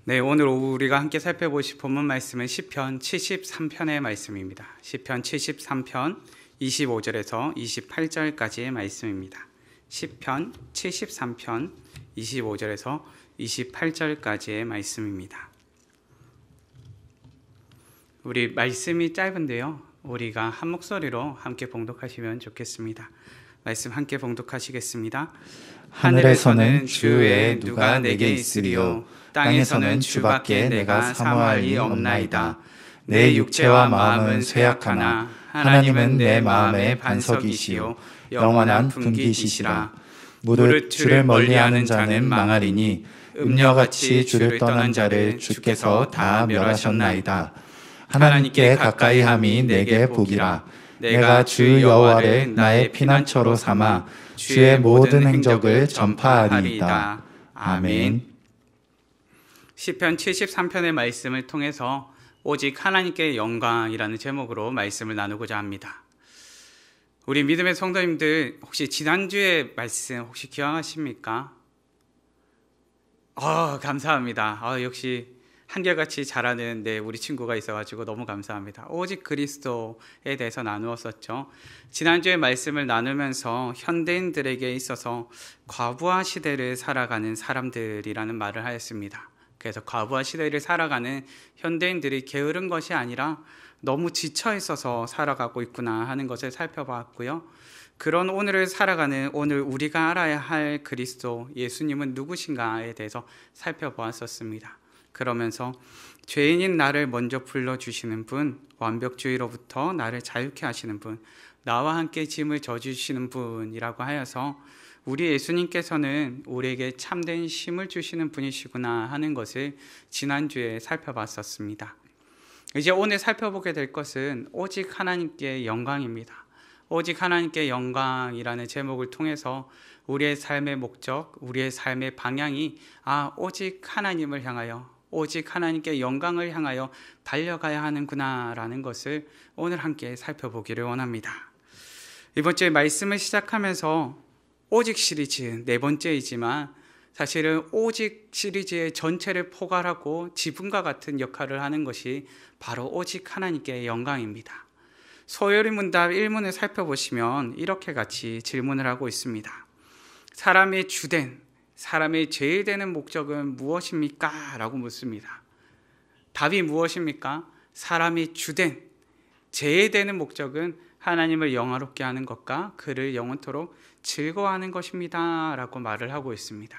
네, 오늘 우리가 함께 살펴보실 본문 말씀은 시편 73편의 말씀입니다. 시편 73편 25절에서 28절까지의 말씀입니다. 시편 73편 25절에서 28절까지의 말씀입니다. 우리 말씀이 짧은데요, 우리가 한 목소리로 함께 봉독하시면 좋겠습니다. 말씀 함께 봉독하시겠습니다. 하늘에서는 주 외에 누가 내게 있으리요, 땅에서는 주밖에 내가 사모할 리 없나이다. 내 육체와 마음은 쇠약하나 하나님은 내 마음의 반석이시요 영원한 분기시시라. 무릇 주를 멀리하는 자는 망하리니 음녀같이 주를 떠난 자를 주께서 다 멸하셨나이다. 하나님께 가까이함이 내게 복이라. 내가 주 여호와를 나의 피난처로 삼아 주의 모든 행적을 전파하리이다. 아멘. 시편 73편의 말씀을 통해서 오직 하나님께 영광이라는 제목으로 말씀을 나누고자 합니다. 우리 믿음의 성도님들, 혹시 지난주의 말씀 혹시 기억하십니까? 감사합니다. 역시 한결같이 잘하는 우리 친구가 있어가지고 너무 감사합니다. 오직 그리스도에 대해서 나누었었죠. 지난주에 말씀을 나누면서 현대인들에게 있어서 과부하 시대를 살아가는 사람들이라는 말을 하였습니다. 그래서 과부하 시대를 살아가는 현대인들이 게으른 것이 아니라 너무 지쳐 있어서 살아가고 있구나 하는 것을 살펴봤고요. 그런 오늘을 살아가는 오늘 우리가 알아야 할 그리스도 예수님은 누구신가에 대해서 살펴보았었습니다. 그러면서 죄인인 나를 먼저 불러주시는 분, 완벽주의로부터 나를 자유케 하시는 분, 나와 함께 짐을 져주시는 분이라고 하여서 우리 예수님께서는 우리에게 참된 힘을 주시는 분이시구나 하는 것을 지난주에 살펴봤었습니다. 이제 오늘 살펴보게 될 것은 오직 하나님께 영광입니다. 오직 하나님께 영광이라는 제목을 통해서 우리의 삶의 목적, 우리의 삶의 방향이 오직 하나님을 향하여, 오직 하나님께 영광을 향하여 달려가야 하는구나 라는 것을 오늘 함께 살펴보기를 원합니다. 이번 주에 말씀을 시작하면서 오직 시리즈 4번째이지만 사실은 오직 시리즈의 전체를 포괄하고 지붕과 같은 역할을 하는 것이 바로 오직 하나님께 영광입니다. 소요리 문답 1문을 살펴보시면 이렇게 같이 질문을 하고 있습니다. 사람의 주된, 사람의 제일 되는 목적은 무엇입니까? 라고 묻습니다. 답이 무엇입니까? 사람이 주된, 제일 되는 목적은 하나님을 영화롭게 하는 것과 그를 영원토록 즐거워하는 것입니다. 라고 말을 하고 있습니다.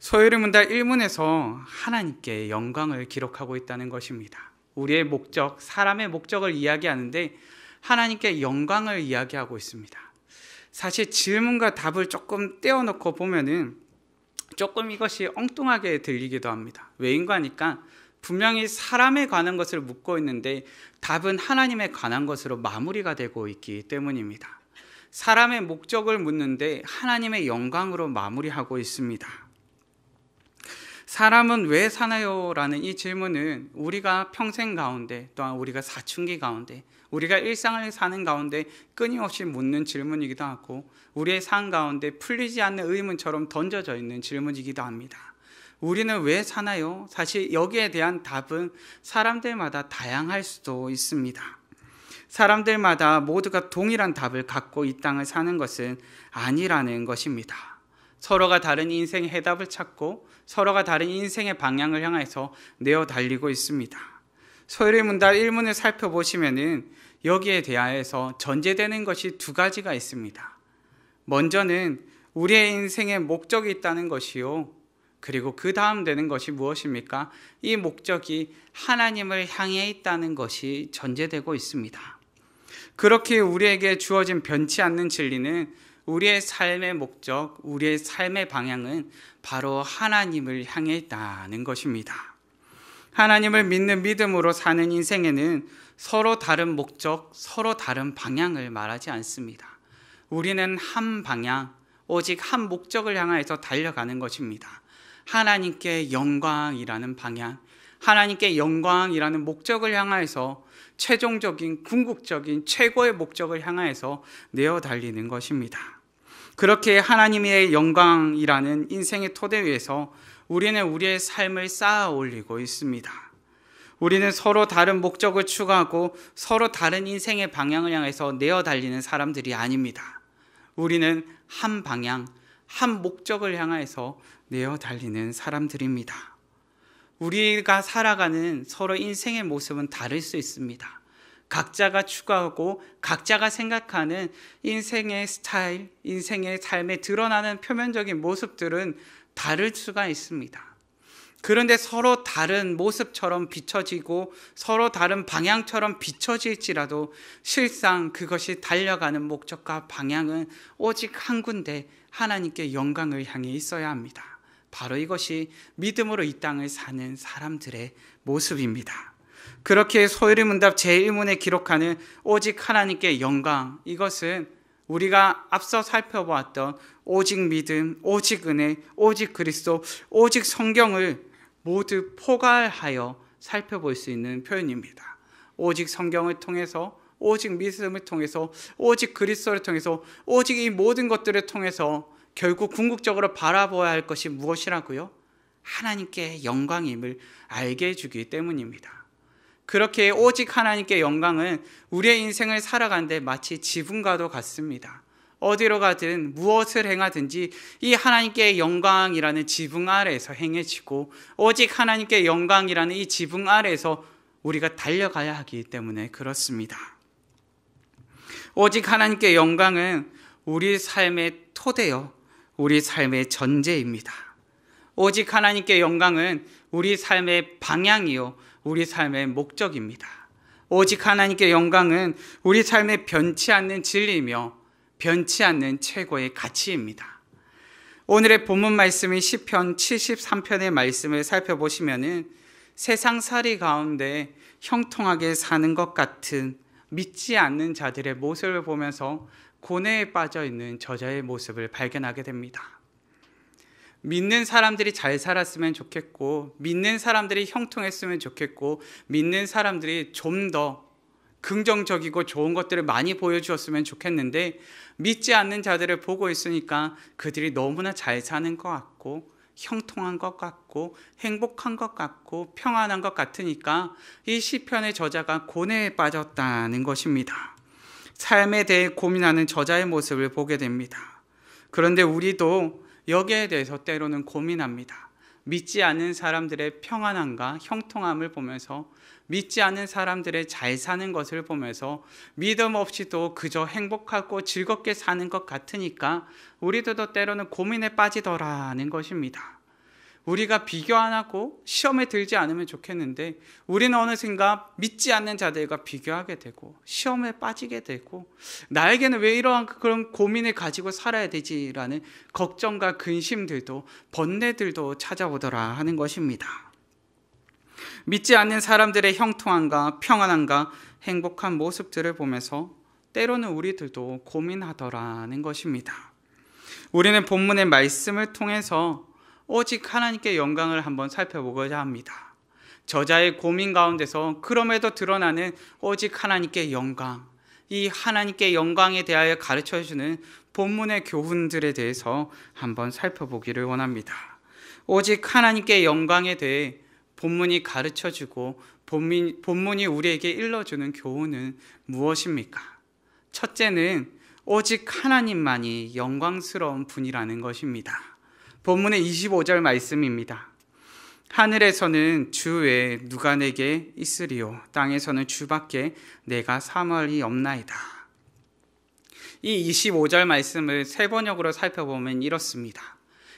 소요리 문답 1문에서 하나님께 영광을 기록하고 있다는 것입니다. 우리의 목적, 사람의 목적을 이야기하는데 하나님께 영광을 이야기하고 있습니다. 사실 질문과 답을 조금 떼어놓고 보면은 조금 이것이 엉뚱하게 들리기도 합니다. 왜인가 하니까 분명히 사람에 관한 것을 묻고 있는데 답은 하나님에 관한 것으로 마무리가 되고 있기 때문입니다. 사람의 목적을 묻는데 하나님의 영광으로 마무리하고 있습니다. 사람은 왜 사나요? 라는 이 질문은 우리가 평생 가운데, 또한 우리가 사춘기 가운데, 우리가 일상을 사는 가운데 끊임없이 묻는 질문이기도 하고 우리의 삶 가운데 풀리지 않는 의문처럼 던져져 있는 질문이기도 합니다. 우리는 왜 사나요? 사실 여기에 대한 답은 사람들마다 다양할 수도 있습니다. 사람들마다 모두가 동일한 답을 갖고 이 땅을 사는 것은 아니라는 것입니다. 서로가 다른 인생의 해답을 찾고 서로가 다른 인생의 방향을 향해서 내어 달리고 있습니다. 소요리 문답 1문을 살펴보시면은 여기에 대하여서 전제되는 것이 2가지가 있습니다. 먼저는 우리의 인생에 목적이 있다는 것이요, 그리고 그 다음 되는 것이 무엇입니까? 이 목적이 하나님을 향해 있다는 것이 전제되고 있습니다. 그렇게 우리에게 주어진 변치 않는 진리는 우리의 삶의 목적, 우리의 삶의 방향은 바로 하나님을 향해 있다는 것입니다. 하나님을 믿는 믿음으로 사는 인생에는 서로 다른 목적, 서로 다른 방향을 말하지 않습니다. 우리는 한 방향, 오직 한 목적을 향해서 달려가는 것입니다. 하나님께 영광이라는 방향, 하나님께 영광이라는 목적을 향해서 최종적인 궁극적인 최고의 목적을 향해서 내어 달리는 것입니다. 그렇게 하나님의 영광이라는 인생의 토대 위에서 우리는 우리의 삶을 쌓아 올리고 있습니다. 우리는 서로 다른 목적을 추구하고 서로 다른 인생의 방향을 향해서 내어 달리는 사람들이 아닙니다. 우리는 한 방향, 한 목적을 향해서 내어 달리는 사람들입니다. 우리가 살아가는 서로 인생의 모습은 다를 수 있습니다. 각자가 추구하고 각자가 생각하는 인생의 스타일, 인생의 삶에 드러나는 표면적인 모습들은 다를 수가 있습니다. 그런데 서로 다른 모습처럼 비춰지고 서로 다른 방향처럼 비춰질지라도 실상 그것이 달려가는 목적과 방향은 오직 한 군데, 하나님께 영광을 향해 있어야 합니다. 바로 이것이 믿음으로 이 땅을 사는 사람들의 모습입니다. 그렇게 소요리문답 제1문에 기록하는 오직 하나님께 영광, 이것은 우리가 앞서 살펴보았던 오직 믿음, 오직 은혜, 오직 그리스도, 오직 성경을 모두 포괄하여 살펴볼 수 있는 표현입니다. 오직 성경을 통해서, 오직 믿음을 통해서, 오직 그리스도를 통해서, 오직 이 모든 것들을 통해서 결국 궁극적으로 바라보아야 할 것이 무엇이라고요? 하나님께 영광임을 알게 해주기 때문입니다. 그렇게 오직 하나님께 영광은 우리의 인생을 살아가는데 마치 지붕과도 같습니다. 어디로 가든 무엇을 행하든지 이 하나님께 영광이라는 지붕 아래에서 행해지고 오직 하나님께 영광이라는 이 지붕 아래에서 우리가 달려가야 하기 때문에 그렇습니다. 오직 하나님께 영광은 우리 삶의 토대요, 우리 삶의 전제입니다. 오직 하나님께 영광은 우리 삶의 방향이요, 우리 삶의 목적입니다. 오직 하나님께 영광은 우리 삶의 변치 않는 진리이며 변치 않는 최고의 가치입니다. 오늘의 본문 말씀인 시편 73편의 말씀을 살펴보시면은 세상살이 가운데 형통하게 사는 것 같은 믿지 않는 자들의 모습을 보면서 고뇌에 빠져 있는 저자의 모습을 발견하게 됩니다. 믿는 사람들이 잘 살았으면 좋겠고, 믿는 사람들이 형통했으면 좋겠고, 믿는 사람들이 좀 더 긍정적이고 좋은 것들을 많이 보여주었으면 좋겠는데 믿지 않는 자들을 보고 있으니까 그들이 너무나 잘 사는 것 같고 형통한 것 같고 행복한 것 같고 평안한 것 같으니까 이 시편의 저자가 고뇌에 빠졌다는 것입니다. 삶에 대해 고민하는 저자의 모습을 보게 됩니다. 그런데 우리도 여기에 대해서 때로는 고민합니다. 믿지 않는 사람들의 평안함과 형통함을 보면서, 믿지 않는 사람들의 잘 사는 것을 보면서 믿음 없이도 그저 행복하고 즐겁게 사는 것 같으니까 우리도 때로는 고민에 빠지더라는 것입니다. 우리가 비교 안 하고 시험에 들지 않으면 좋겠는데 우리는 어느샌가 믿지 않는 자들과 비교하게 되고 시험에 빠지게 되고, 나에게는 왜 이러한 그런 고민을 가지고 살아야 되지라는 걱정과 근심들도 번뇌들도 찾아오더라 하는 것입니다. 믿지 않는 사람들의 형통함과 평안함과 행복한 모습들을 보면서 때로는 우리들도 고민하더라는 것입니다. 우리는 본문의 말씀을 통해서 오직 하나님께 영광을 한번 살펴보고자 합니다. 저자의 고민 가운데서 그럼에도 드러나는 오직 하나님께 영광, 이 하나님께 영광에 대하여 가르쳐주는 본문의 교훈들에 대해서 한번 살펴보기를 원합니다. 오직 하나님께 영광에 대해 본문이 가르쳐주고 본문이 우리에게 일러주는 교훈은 무엇입니까? 첫째는 오직 하나님만이 영광스러운 분이라는 것입니다. 본문의 25절 말씀입니다. 하늘에서는 주 외에 누가 내게 있으리요, 땅에서는 주밖에 내가 사모할이 없나이다. 이 25절 말씀을 세 번역으로 살펴보면 이렇습니다.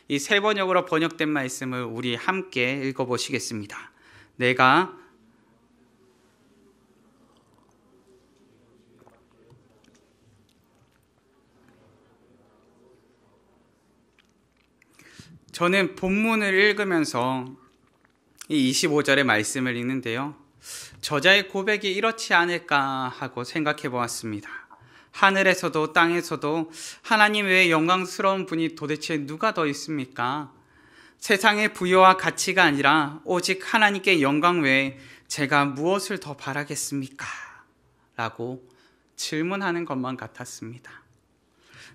이 세 번역으로 번역된 말씀을 우리 함께 읽어보시겠습니다. 저는 본문을 읽으면서 이 25절의 말씀을 읽는데요, 저자의 고백이 이렇지 않을까 하고 생각해 보았습니다. 하늘에서도 땅에서도 하나님 외에 영광스러운 분이 도대체 누가 더 있습니까? 세상의 부여와 가치가 아니라 오직 하나님께 영광 외에 제가 무엇을 더 바라겠습니까? 라고 질문하는 것만 같았습니다.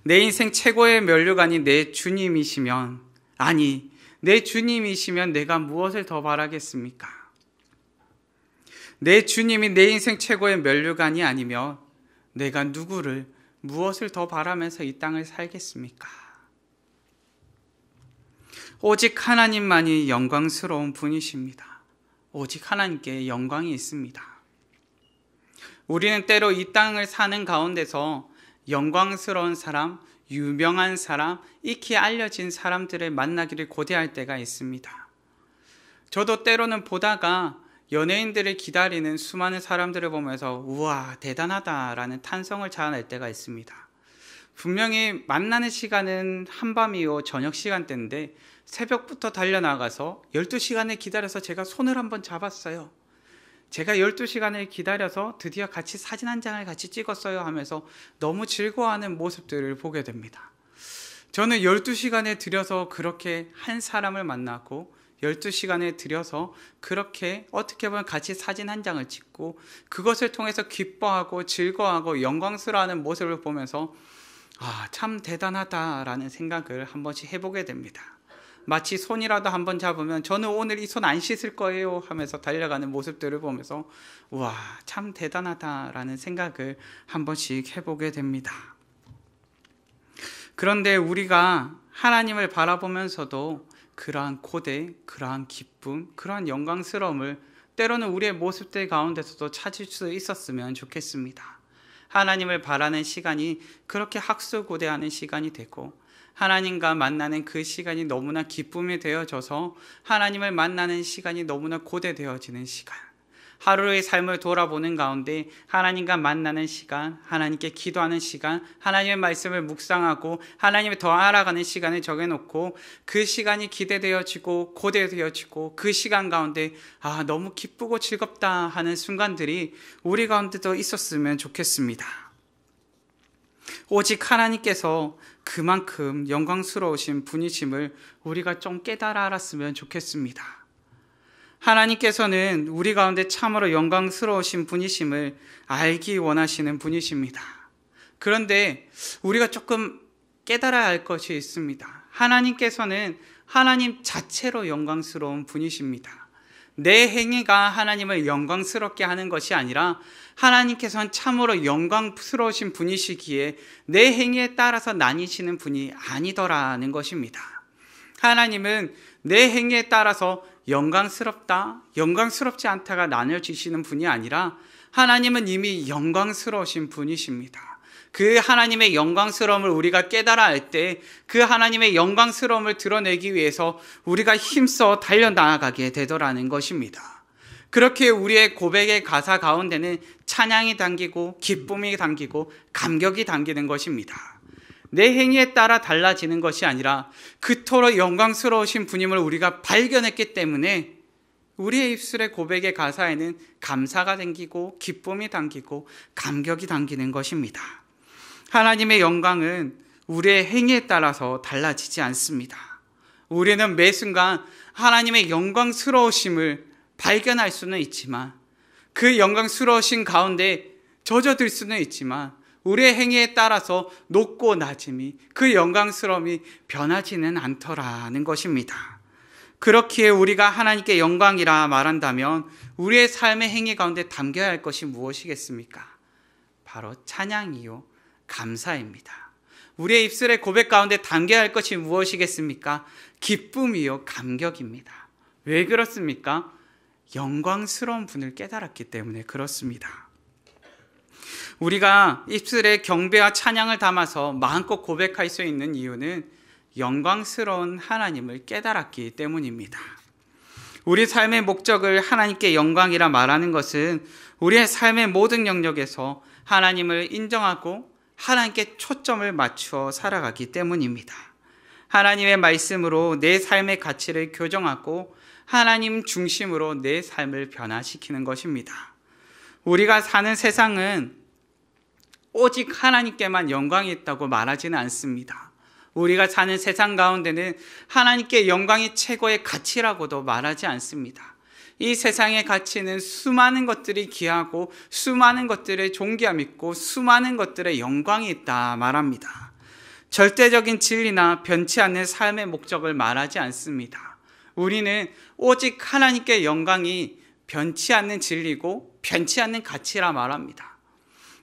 내 인생 최고의 면류관이 내 주님이시면, 아니 내 주님이시면 내가 무엇을 더 바라겠습니까? 내 주님이 내 인생 최고의 면류관이 아니면 내가 누구를, 무엇을 더 바라면서 이 땅을 살겠습니까? 오직 하나님만이 영광스러운 분이십니다. 오직 하나님께 영광이 있습니다. 우리는 때로 이 땅을 사는 가운데서 영광스러운 사람, 유명한 사람, 익히 알려진 사람들을 만나기를 고대할 때가 있습니다. 저도 때로는 보다가 연예인들을 기다리는 수많은 사람들을 보면서 우와, 대단하다라는 탄성을 자아낼 때가 있습니다. 분명히 만나는 시간은 한밤이요 저녁 시간대인데 새벽부터 달려나가서 12시간을 기다려서 제가 손을 한번 잡았어요. 제가 12시간을 기다려서 드디어 같이 사진 한 장을 같이 찍었어요 하면서 너무 즐거워하는 모습들을 보게 됩니다. 저는 12시간에 들여서 그렇게 한 사람을 만나고 12시간에 들여서 그렇게 어떻게 보면 같이 사진 한 장을 찍고 그것을 통해서 기뻐하고 즐거워하고 영광스러워하는 모습을 보면서 참 대단하다라는 생각을 한 번씩 해보게 됩니다. 마치 손이라도 한번 잡으면 저는 오늘 이 손 안 씻을 거예요 하면서 달려가는 모습들을 보면서 우와, 참 대단하다라는 생각을 한 번씩 해보게 됩니다. 그런데 우리가 하나님을 바라보면서도 그러한 고대, 그러한 기쁨, 그러한 영광스러움을 때로는 우리의 모습들 가운데서도 찾을 수 있었으면 좋겠습니다. 하나님을 바라는 시간이 그렇게 학수고대하는 시간이 되고 하나님과 만나는 그 시간이 너무나 기쁨이 되어져서 하나님을 만나는 시간이 너무나 고대되어지는 시간, 하루의 삶을 돌아보는 가운데 하나님과 만나는 시간, 하나님께 기도하는 시간, 하나님의 말씀을 묵상하고 하나님을 더 알아가는 시간을 정해놓고 그 시간이 기대되어지고 고대되어지고 그 시간 가운데 너무 기쁘고 즐겁다 하는 순간들이 우리 가운데도 있었으면 좋겠습니다. 오직 하나님께서 그만큼 영광스러우신 분이심을 우리가 좀 깨달아 알았으면 좋겠습니다. 하나님께서는 우리 가운데 참으로 영광스러우신 분이심을 알기 원하시는 분이십니다. 그런데 우리가 조금 깨달아야 할 것이 있습니다. 하나님께서는 하나님 자체로 영광스러운 분이십니다. 내 행위가 하나님을 영광스럽게 하는 것이 아니라 하나님께서는 참으로 영광스러우신 분이시기에 내 행위에 따라서 나뉘시는 분이 아니더라는 것입니다. 하나님은 내 행위에 따라서 영광스럽다, 영광스럽지 않다가 나눠지시는 분이 아니라 하나님은 이미 영광스러우신 분이십니다. 그 하나님의 영광스러움을 우리가 깨달아 알 때 그 하나님의 영광스러움을 드러내기 위해서 우리가 힘써 달려나가게 되더라는 것입니다. 그렇게 우리의 고백의 가사 가운데는 찬양이 담기고 기쁨이 담기고 감격이 담기는 것입니다. 내 행위에 따라 달라지는 것이 아니라 그토록 영광스러우신 분임을 우리가 발견했기 때문에 우리의 입술의 고백의 가사에는 감사가 담기고 기쁨이 담기고 감격이 담기는 것입니다. 하나님의 영광은 우리의 행위에 따라서 달라지지 않습니다. 우리는 매 순간 하나님의 영광스러우심을 발견할 수는 있지만 그 영광스러우신 가운데 젖어들 수는 있지만 우리의 행위에 따라서 높고 낮음이, 그 영광스러움이 변하지는 않더라는 것입니다. 그렇기에 우리가 하나님께 영광이라 말한다면 우리의 삶의 행위 가운데 담겨야 할 것이 무엇이겠습니까? 바로 찬양이요, 감사입니다. 우리의 입술의 고백 가운데 담겨야 할 것이 무엇이겠습니까? 기쁨이요, 감격입니다. 왜 그렇습니까? 영광스러운 분을 깨달았기 때문에 그렇습니다. 우리가 입술에 경배와 찬양을 담아서 마음껏 고백할 수 있는 이유는 영광스러운 하나님을 깨달았기 때문입니다. 우리 삶의 목적을 하나님께 영광이라 말하는 것은 우리의 삶의 모든 영역에서 하나님을 인정하고 하나님께 초점을 맞추어 살아가기 때문입니다. 하나님의 말씀으로 내 삶의 가치를 교정하고 하나님 중심으로 내 삶을 변화시키는 것입니다. 우리가 사는 세상은 오직 하나님께만 영광이 있다고 말하지는 않습니다. 우리가 사는 세상 가운데는 하나님께 영광이 최고의 가치라고도 말하지 않습니다. 이 세상의 가치는 수많은 것들이 귀하고 수많은 것들의 존귀함이 있고 수많은 것들의 영광이 있다 말합니다. 절대적인 진리나 변치 않는 삶의 목적을 말하지 않습니다. 우리는 오직 하나님께 영광이 변치 않는 진리고 변치 않는 가치라 말합니다.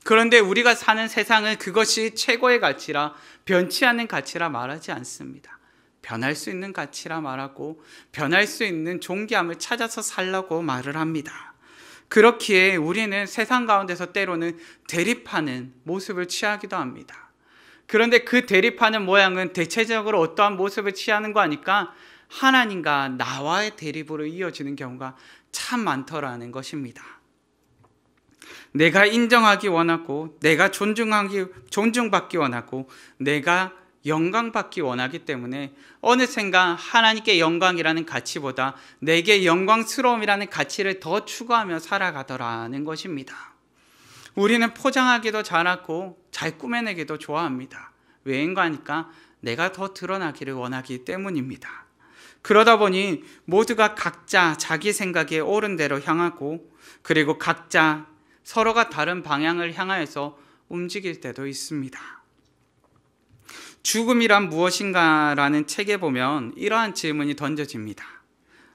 그런데 우리가 사는 세상은 그것이 최고의 가치라, 변치 않는 가치라 말하지 않습니다. 변할 수 있는 가치라 말하고 변할 수 있는 존귀함을 찾아서 살라고 말을 합니다. 그렇기에 우리는 세상 가운데서 때로는 대립하는 모습을 취하기도 합니다. 그런데 그 대립하는 모양은 대체적으로 어떠한 모습을 취하는 거 아니까 하나님과 나와의 대립으로 이어지는 경우가 참 많더라는 것입니다. 내가 인정하기 원하고, 내가 존중받기 원하고, 내가 영광받기 원하기 때문에 어느샌가 하나님께 영광이라는 가치보다 내게 영광스러움이라는 가치를 더 추구하며 살아가더라는 것입니다. 우리는 포장하기도 잘하고 잘 꾸며내기도 좋아합니다. 왜인가 하니까 내가 더 드러나기를 원하기 때문입니다. 그러다 보니 모두가 각자 자기 생각에 옳은 대로 향하고, 그리고 각자 서로가 다른 방향을 향하여서 움직일 때도 있습니다. 죽음이란 무엇인가 라는 책에 보면 이러한 질문이 던져집니다.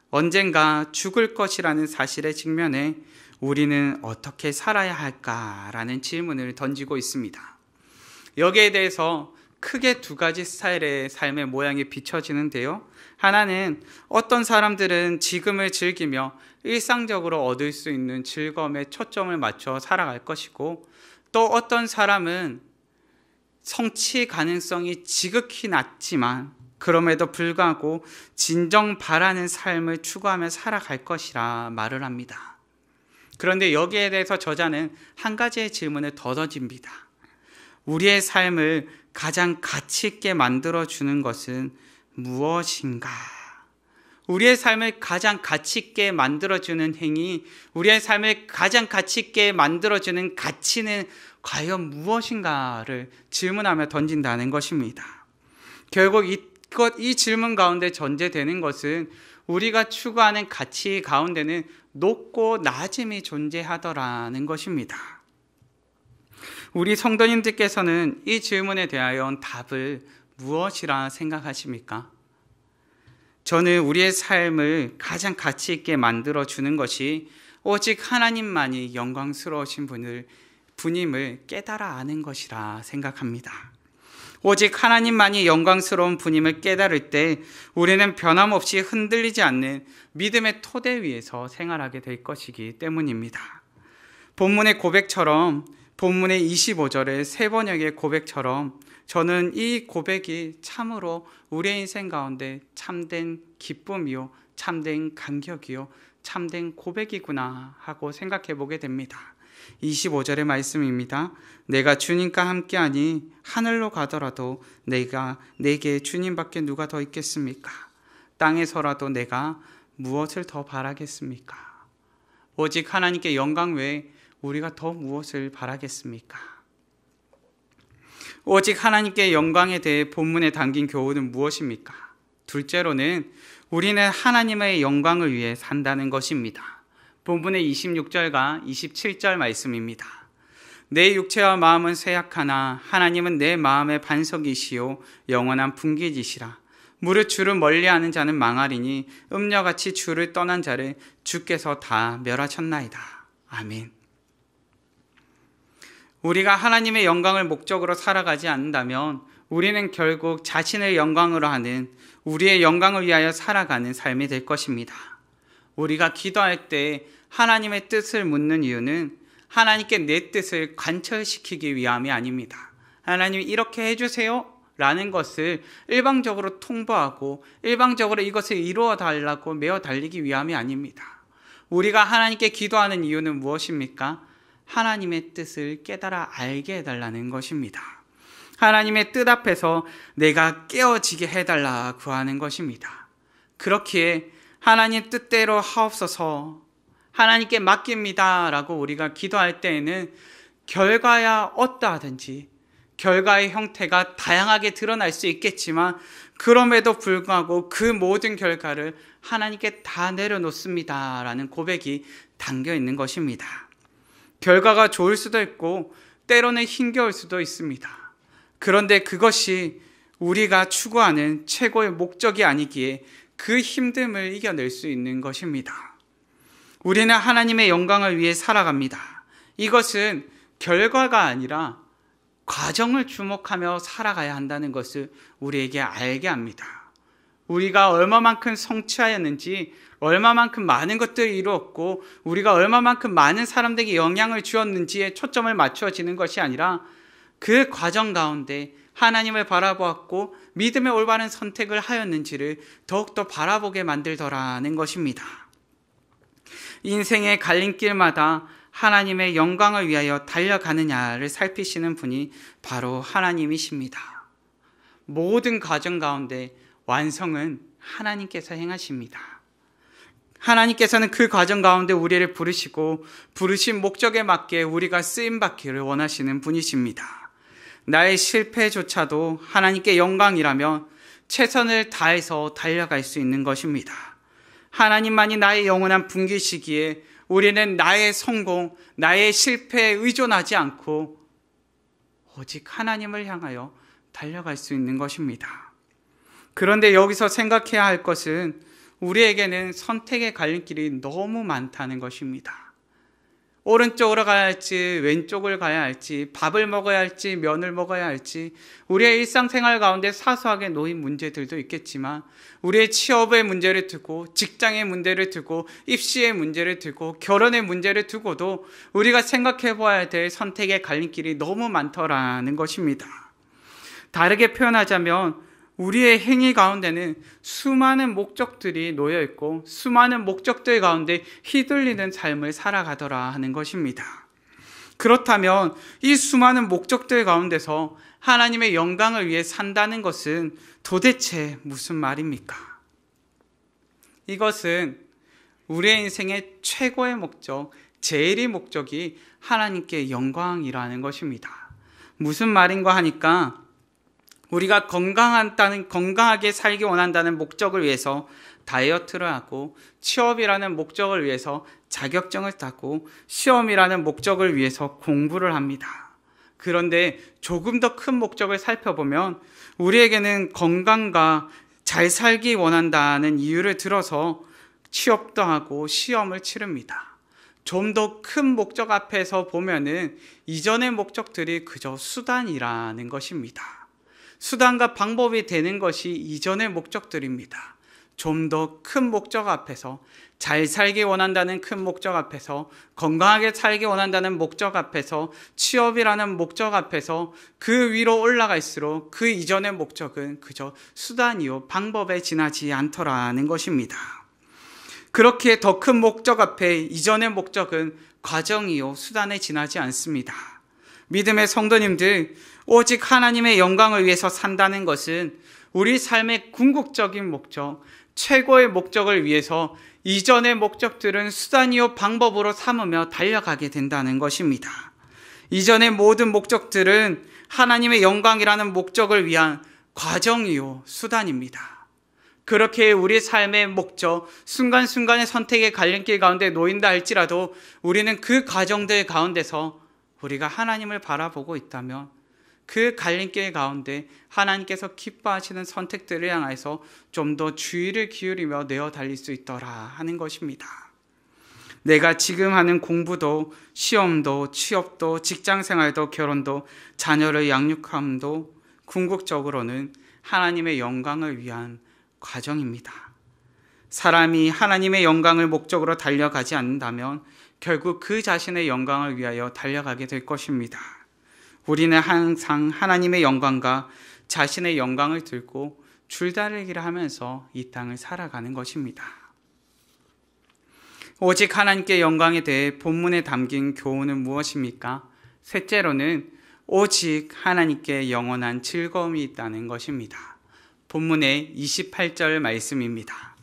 언젠가 죽을 것이라는 사실에 직면해 우리는 어떻게 살아야 할까라는 질문을 던지고 있습니다. 여기에 대해서 크게 두 가지 스타일의 삶의 모양이 비춰지는데요. 하나는 어떤 사람들은 지금을 즐기며 일상적으로 얻을 수 있는 즐거움에 초점을 맞춰 살아갈 것이고, 또 어떤 사람은 성취 가능성이 지극히 낮지만 그럼에도 불구하고 진정 바라는 삶을 추구하며 살아갈 것이라 말을 합니다. 그런데 여기에 대해서 저자는 한 가지의 질문을 더 던집니다. 우리의 삶을 가장 가치 있게 만들어주는 것은 무엇인가? 우리의 삶을 가장 가치 있게 만들어주는 행위, 우리의 삶을 가장 가치 있게 만들어주는 가치는 과연 무엇인가를 질문하며 던진다는 것입니다. 결국 이 질문 가운데 전제되는 것은 우리가 추구하는 가치 가운데는 높고 낮음이 존재하더라는 것입니다. 우리 성도님들께서는 이 질문에 대하여 답을 무엇이라 생각하십니까? 저는 우리의 삶을 가장 가치 있게 만들어주는 것이 오직 하나님만이 영광스러우신 분임을 깨달아 아는 것이라 생각합니다. 오직 하나님만이 영광스러운 분임을 깨달을 때 우리는 변함없이 흔들리지 않는 믿음의 토대 위에서 생활하게 될 것이기 때문입니다. 본문의 고백처럼, 본문의 25절의 세 번역의 고백처럼 저는 이 고백이 참으로 우리의 인생 가운데 참된 기쁨이요, 참된 감격이요, 참된 고백이구나 하고 생각해 보게 됩니다. 25절의 말씀입니다. 내가 주님과 함께하니 하늘로 가더라도 내게 주님밖에 누가 더 있겠습니까? 땅에서라도 내가 무엇을 더 바라겠습니까? 오직 하나님께 영광 외에 우리가 더 무엇을 바라겠습니까? 오직 하나님께 영광에 대해 본문에 담긴 교훈은 무엇입니까? 둘째로는 우리는 하나님의 영광을 위해 산다는 것입니다. 본문의 26절과 27절 말씀입니다. 내 육체와 마음은 쇠약하나 하나님은 내 마음의 반석이시요 영원한 분깃이시라. 무릇 주를 멀리하는 자는 망하리니 음녀같이 주를 떠난 자를 주께서 다 멸하셨나이다. 아멘. 우리가 하나님의 영광을 목적으로 살아가지 않는다면 우리는 결국 자신을 영광으로 하는, 우리의 영광을 위하여 살아가는 삶이 될 것입니다. 우리가 기도할 때 하나님의 뜻을 묻는 이유는 하나님께 내 뜻을 관철시키기 위함이 아닙니다. 하나님 이렇게 해주세요 라는 것을 일방적으로 통보하고 일방적으로 이것을 이루어 달라고 메어 달리기 위함이 아닙니다. 우리가 하나님께 기도하는 이유는 무엇입니까? 하나님의 뜻을 깨달아 알게 해달라는 것입니다. 하나님의 뜻 앞에서 내가 깨어지게 해달라 구하는 것입니다. 그렇기에 하나님 뜻대로 하옵소서, 하나님께 맡깁니다 라고 우리가 기도할 때에는 결과야 어떠하든지 결과의 형태가 다양하게 드러날 수 있겠지만 그럼에도 불구하고 그 모든 결과를 하나님께 다 내려놓습니다 라는 고백이 담겨 있는 것입니다. 결과가 좋을 수도 있고 때로는 힘겨울 수도 있습니다. 그런데 그것이 우리가 추구하는 최고의 목적이 아니기에 그 힘듦을 이겨낼 수 있는 것입니다. 우리는 하나님의 영광을 위해 살아갑니다. 이것은 결과가 아니라 과정을 주목하며 살아가야 한다는 것을 우리에게 알게 합니다. 우리가 얼마만큼 성취하였는지, 얼마만큼 많은 것들을 이루었고 우리가 얼마만큼 많은 사람들에게 영향을 주었는지에 초점을 맞춰지는 것이 아니라 그 과정 가운데 하나님을 바라보았고 믿음의 올바른 선택을 하였는지를 더욱더 바라보게 만들더라는 것입니다. 인생의 갈림길마다 하나님의 영광을 위하여 달려가느냐를 살피시는 분이 바로 하나님이십니다. 모든 과정 가운데 완성은 하나님께서 행하십니다. 하나님께서는 그 과정 가운데 우리를 부르시고 부르신 목적에 맞게 우리가 쓰임받기를 원하시는 분이십니다. 나의 실패조차도 하나님께 영광이라면 최선을 다해서 달려갈 수 있는 것입니다. 하나님만이 나의 영원한 분기시기에 우리는 나의 성공, 나의 실패에 의존하지 않고 오직 하나님을 향하여 달려갈 수 있는 것입니다. 그런데 여기서 생각해야 할 것은 우리에게는 선택의 갈림길이 너무 많다는 것입니다. 오른쪽으로 가야 할지 왼쪽을 가야 할지 밥을 먹어야 할지 면을 먹어야 할지 우리의 일상생활 가운데 사소하게 놓인 문제들도 있겠지만 우리의 취업의 문제를 두고 직장의 문제를 두고 입시의 문제를 두고 결혼의 문제를 두고도 우리가 생각해 보아야 될 선택의 갈림길이 너무 많더라는 것입니다. 다르게 표현하자면 우리의 행위 가운데는 수많은 목적들이 놓여 있고 수많은 목적들 가운데 휘둘리는 삶을 살아가더라 하는 것입니다. 그렇다면 이 수많은 목적들 가운데서 하나님의 영광을 위해 산다는 것은 도대체 무슨 말입니까? 이것은 우리의 인생의 최고의 목적, 제일의 목적이 하나님께 영광이라는 것입니다. 무슨 말인가 하니까 우리가 건강하게 살기 원한다는 목적을 위해서 다이어트를 하고 취업이라는 목적을 위해서 자격증을 따고 시험이라는 목적을 위해서 공부를 합니다. 그런데 조금 더 큰 목적을 살펴보면 우리에게는 건강과 잘 살기 원한다는 이유를 들어서 취업도 하고 시험을 치릅니다. 좀 더 큰 목적 앞에서 보면은 이전의 목적들이 그저 수단이라는 것입니다. 수단과 방법이 되는 것이 이전의 목적들입니다. 좀 더 큰 목적 앞에서 잘 살기 원한다는 큰 목적 앞에서 건강하게 살기 원한다는 목적 앞에서 취업이라는 목적 앞에서 그 위로 올라갈수록 그 이전의 목적은 그저 수단이요 방법에 지나지 않더라는 것입니다. 그렇게 더 큰 목적 앞에 이전의 목적은 과정이요 수단에 지나지 않습니다. 믿음의 성도님들, 오직 하나님의 영광을 위해서 산다는 것은 우리 삶의 궁극적인 목적, 최고의 목적을 위해서 이전의 목적들은 수단이요 방법으로 삼으며 달려가게 된다는 것입니다. 이전의 모든 목적들은 하나님의 영광이라는 목적을 위한 과정이요 수단입니다. 그렇게 우리 삶의 목적, 순간순간의 선택의 갈림길 가운데 놓인다 할지라도 우리는 그 과정들 가운데서 우리가 하나님을 바라보고 있다면 그 갈림길 가운데 하나님께서 기뻐하시는 선택들을 향해서 좀 더 주의를 기울이며 내어 달릴 수 있더라 하는 것입니다. 내가 지금 하는 공부도 시험도 취업도 직장생활도 결혼도 자녀를 양육함도 궁극적으로는 하나님의 영광을 위한 과정입니다. 사람이 하나님의 영광을 목적으로 달려가지 않는다면 결국 그 자신의 영광을 위하여 달려가게 될 것입니다. 우리는 항상 하나님의 영광과 자신의 영광을 들고 줄다리기를 하면서 이 땅을 살아가는 것입니다. 오직 하나님께 영광에 대해 본문에 담긴 교훈은 무엇입니까? 셋째로는 오직 하나님께 영원한 즐거움이 있다는 것입니다. 본문의 28절 말씀입니다.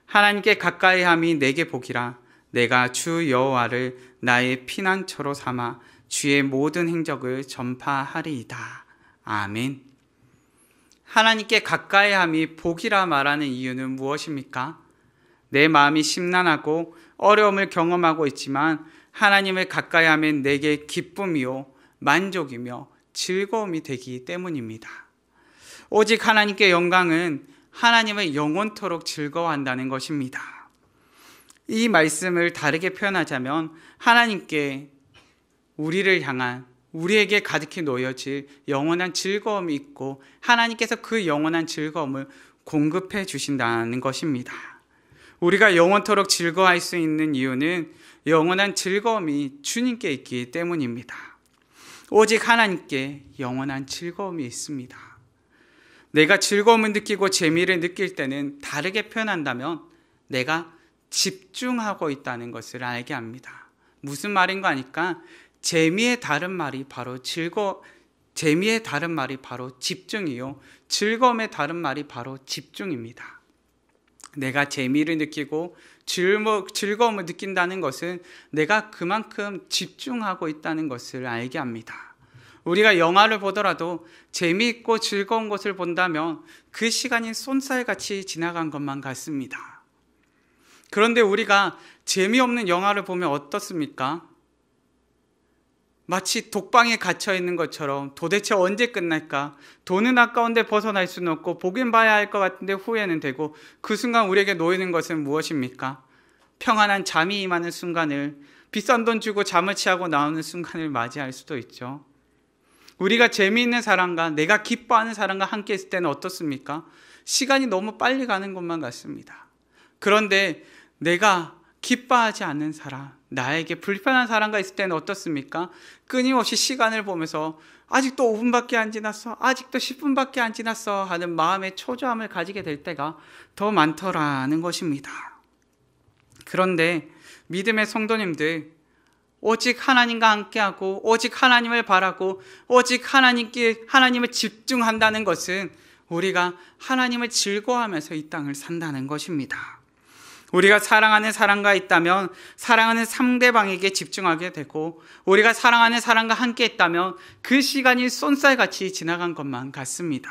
하나님께 가까이함이 내게 복이라. 내가 주 여호와를 나의 피난처로 삼아 주의 모든 행적을 전파하리이다. 아멘. 하나님께 가까이함이 복이라 말하는 이유는 무엇입니까? 내 마음이 심란하고 어려움을 경험하고 있지만 하나님을 가까이하면 내게 기쁨이요 만족이며 즐거움이 되기 때문입니다. 오직 하나님께 영광은 하나님을 영원토록 즐거워한다는 것입니다. 이 말씀을 다르게 표현하자면 하나님께 우리를 향한 우리에게 가득히 놓여질 영원한 즐거움이 있고 하나님께서 그 영원한 즐거움을 공급해 주신다는 것입니다. 우리가 영원토록 즐거워할 수 있는 이유는 영원한 즐거움이 주님께 있기 때문입니다. 오직 하나님께 영원한 즐거움이 있습니다. 내가 즐거움을 느끼고 재미를 느낄 때는 다르게 표현한다면 내가 집중하고 있다는 것을 알게 합니다. 무슨 말인가 하니까 재미의 다른 말이 바로 재미의 다른 말이 바로 집중이요. 즐거움의 다른 말이 바로 집중입니다. 내가 재미를 느끼고 즐거움을 느낀다는 것은 내가 그만큼 집중하고 있다는 것을 알게 합니다. 우리가 영화를 보더라도 재미있고 즐거운 것을 본다면 그 시간이 쏜살같이 지나간 것만 같습니다. 그런데 우리가 재미없는 영화를 보면 어떻습니까? 마치 독방에 갇혀 있는 것처럼 도대체 언제 끝날까? 돈은 아까운데 벗어날 수는 없고 보긴 봐야 할 것 같은데 후회는 되고 그 순간 우리에게 놓이는 것은 무엇입니까? 평안한 잠이 임하는 순간을 비싼 돈 주고 잠을 취하고 나오는 순간을 맞이할 수도 있죠. 우리가 재미있는 사람과 내가 기뻐하는 사람과 함께 있을 때는 어떻습니까? 시간이 너무 빨리 가는 것만 같습니다. 그런데 내가 기뻐하지 않는 사람, 나에게 불편한 사람과 있을 때는 어떻습니까? 끊임없이 시간을 보면서 아직도 5분밖에 안 지났어, 아직도 10분밖에 안 지났어 하는 마음의 초조함을 가지게 될 때가 더 많더라는 것입니다. 그런데 믿음의 성도님들, 오직 하나님과 함께하고 오직 하나님을 바라고 오직 하나님을 집중한다는 것은 우리가 하나님을 즐거워하면서 이 땅을 산다는 것입니다. 우리가 사랑하는 사람과 있다면 사랑하는 상대방에게 집중하게 되고 우리가 사랑하는 사람과 함께 있다면 그 시간이 쏜살같이 지나간 것만 같습니다.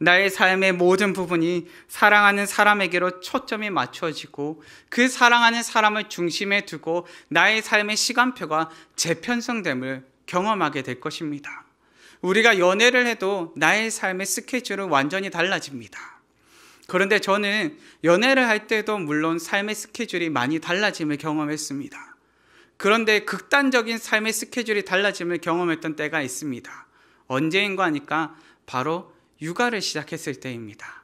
나의 삶의 모든 부분이 사랑하는 사람에게로 초점이 맞춰지고 그 사랑하는 사람을 중심에 두고 나의 삶의 시간표가 재편성됨을 경험하게 될 것입니다. 우리가 연애를 해도 나의 삶의 스케줄은 완전히 달라집니다. 그런데 저는 연애를 할 때도 물론 삶의 스케줄이 많이 달라짐을 경험했습니다. 그런데 극단적인 삶의 스케줄이 달라짐을 경험했던 때가 있습니다. 언제인가 하니까 바로 육아를 시작했을 때입니다.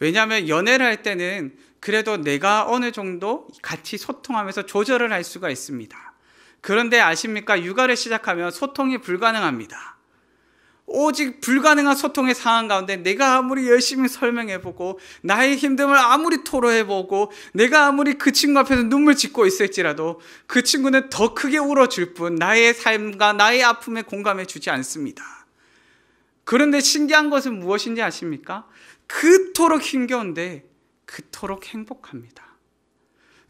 왜냐하면 연애를 할 때는 그래도 내가 어느 정도 같이 소통하면서 조절을 할 수가 있습니다. 그런데 아십니까? 육아를 시작하면 소통이 불가능합니다. 오직 불가능한 소통의 상황 가운데 내가 아무리 열심히 설명해보고 나의 힘듦을 아무리 토로해보고 내가 아무리 그 친구 앞에서 눈물 짓고 있을지라도 그 친구는 더 크게 울어줄 뿐 나의 삶과 나의 아픔에 공감해 주지 않습니다. 그런데 신기한 것은 무엇인지 아십니까? 그토록 힘겨운데 그토록 행복합니다.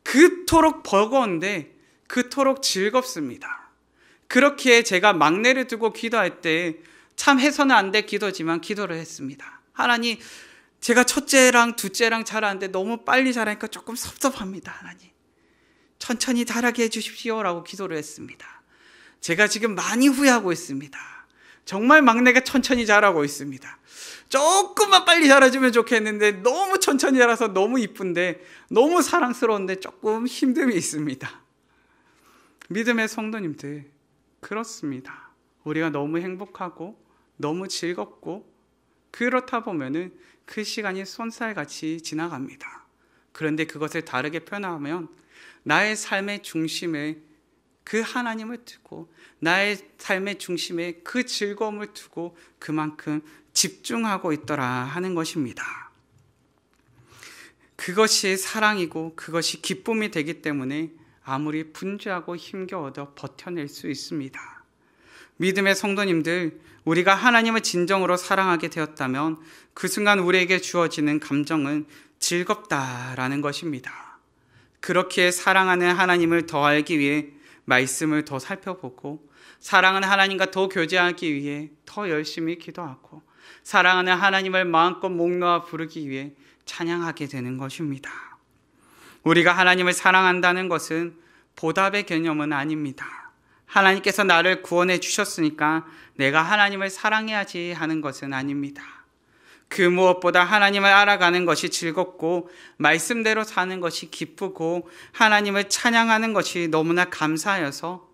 그토록 버거운데 그토록 즐겁습니다. 그렇기에 제가 막내를 두고 기도할 때 참 해서는 안 될 기도지만 기도를 했습니다. 하나님, 제가 첫째랑 둘째랑 자라는데 너무 빨리 자라니까 조금 섭섭합니다. 하나님, 천천히 자라게 해주십시오라고 기도를 했습니다. 제가 지금 많이 후회하고 있습니다. 정말 막내가 천천히 자라고 있습니다. 조금만 빨리 자라주면 좋겠는데 너무 천천히 자라서 너무 이쁜데 너무 사랑스러운데 조금 힘듦이 있습니다. 믿음의 성도님들, 그렇습니다. 우리가 너무 행복하고 너무 즐겁고 그렇다 보면은 그 시간이 쏜살같이 지나갑니다. 그런데 그것을 다르게 표현하면 나의 삶의 중심에 그 하나님을 두고 나의 삶의 중심에 그 즐거움을 두고 그만큼 집중하고 있더라 하는 것입니다. 그것이 사랑이고 그것이 기쁨이 되기 때문에 아무리 분주하고 힘겨워도 버텨낼 수 있습니다. 믿음의 성도님들, 우리가 하나님을 진정으로 사랑하게 되었다면 그 순간 우리에게 주어지는 감정은 즐겁다라는 것입니다. 그렇기에 사랑하는 하나님을 더 알기 위해 말씀을 더 살펴보고 사랑하는 하나님과 더 교제하기 위해 더 열심히 기도하고 사랑하는 하나님을 마음껏 목 놓아 부르기 위해 찬양하게 되는 것입니다. 우리가 하나님을 사랑한다는 것은 보답의 개념은 아닙니다. 하나님께서 나를 구원해 주셨으니까 내가 하나님을 사랑해야지 하는 것은 아닙니다. 그 무엇보다 하나님을 알아가는 것이 즐겁고 말씀대로 사는 것이 기쁘고 하나님을 찬양하는 것이 너무나 감사하여서,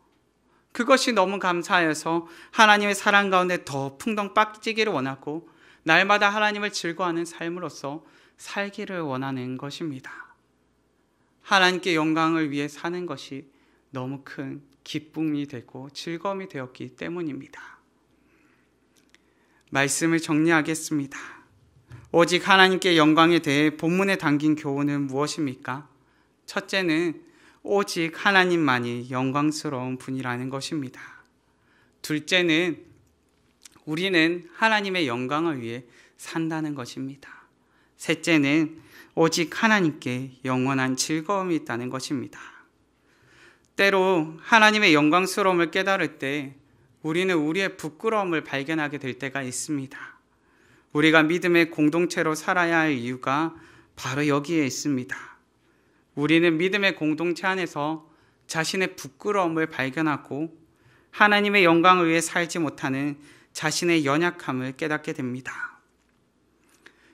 그것이 너무 감사하여서 하나님의 사랑 가운데 더 풍덩 빠지기를 원하고 날마다 하나님을 즐거워하는 삶으로서 살기를 원하는 것입니다. 하나님께 영광을 위해 사는 것이 너무 큰 기쁨이 되고 즐거움이 되었기 때문입니다. 말씀을 정리하겠습니다. 오직 하나님께 영광에 대해 본문에 담긴 교훈은 무엇입니까? 첫째는 오직 하나님만이 영광스러운 분이라는 것입니다. 둘째는 우리는 하나님의 영광을 위해 산다는 것입니다. 셋째는 오직 하나님께 영원한 즐거움이 있다는 것입니다. 때로 하나님의 영광스러움을 깨달을 때 우리는 우리의 부끄러움을 발견하게 될 때가 있습니다. 우리가 믿음의 공동체로 살아야 할 이유가 바로 여기에 있습니다. 우리는 믿음의 공동체 안에서 자신의 부끄러움을 발견하고 하나님의 영광을 위해 살지 못하는 자신의 연약함을 깨닫게 됩니다.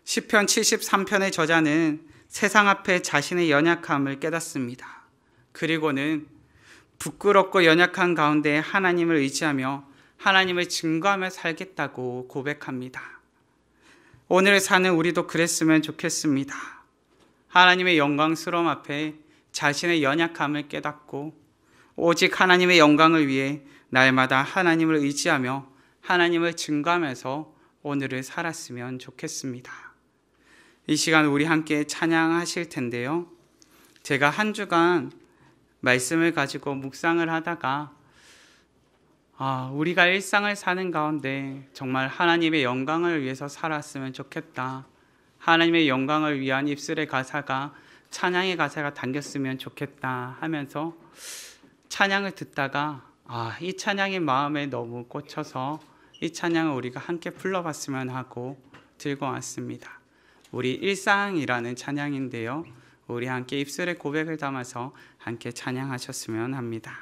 시편 73편의 저자는 세상 앞에 자신의 연약함을 깨닫습니다. 그리고는 부끄럽고 연약한 가운데 하나님을 의지하며 하나님을 증거하며 살겠다고 고백합니다. 오늘 사는 우리도 그랬으면 좋겠습니다. 하나님의 영광스러움 앞에 자신의 연약함을 깨닫고 오직 하나님의 영광을 위해 날마다 하나님을 의지하며 하나님을 증거하면서 오늘을 살았으면 좋겠습니다. 이 시간 우리 함께 찬양하실 텐데요. 제가 한 주간 말씀을 가지고 묵상을 하다가 우리가 일상을 사는 가운데 정말 하나님의 영광을 위해서 살았으면 좋겠다. 하나님의 영광을 위한 입술의 가사가 찬양의 가사가 담겼으면 좋겠다 하면서 찬양을 듣다가 이 찬양이 마음에 너무 꽂혀서 이 찬양을 우리가 함께 불러봤으면 하고 들고 왔습니다. 우리 일상이라는 찬양인데요. 우리 함께 입술의 고백을 담아서 함께 찬양하셨으면 합니다.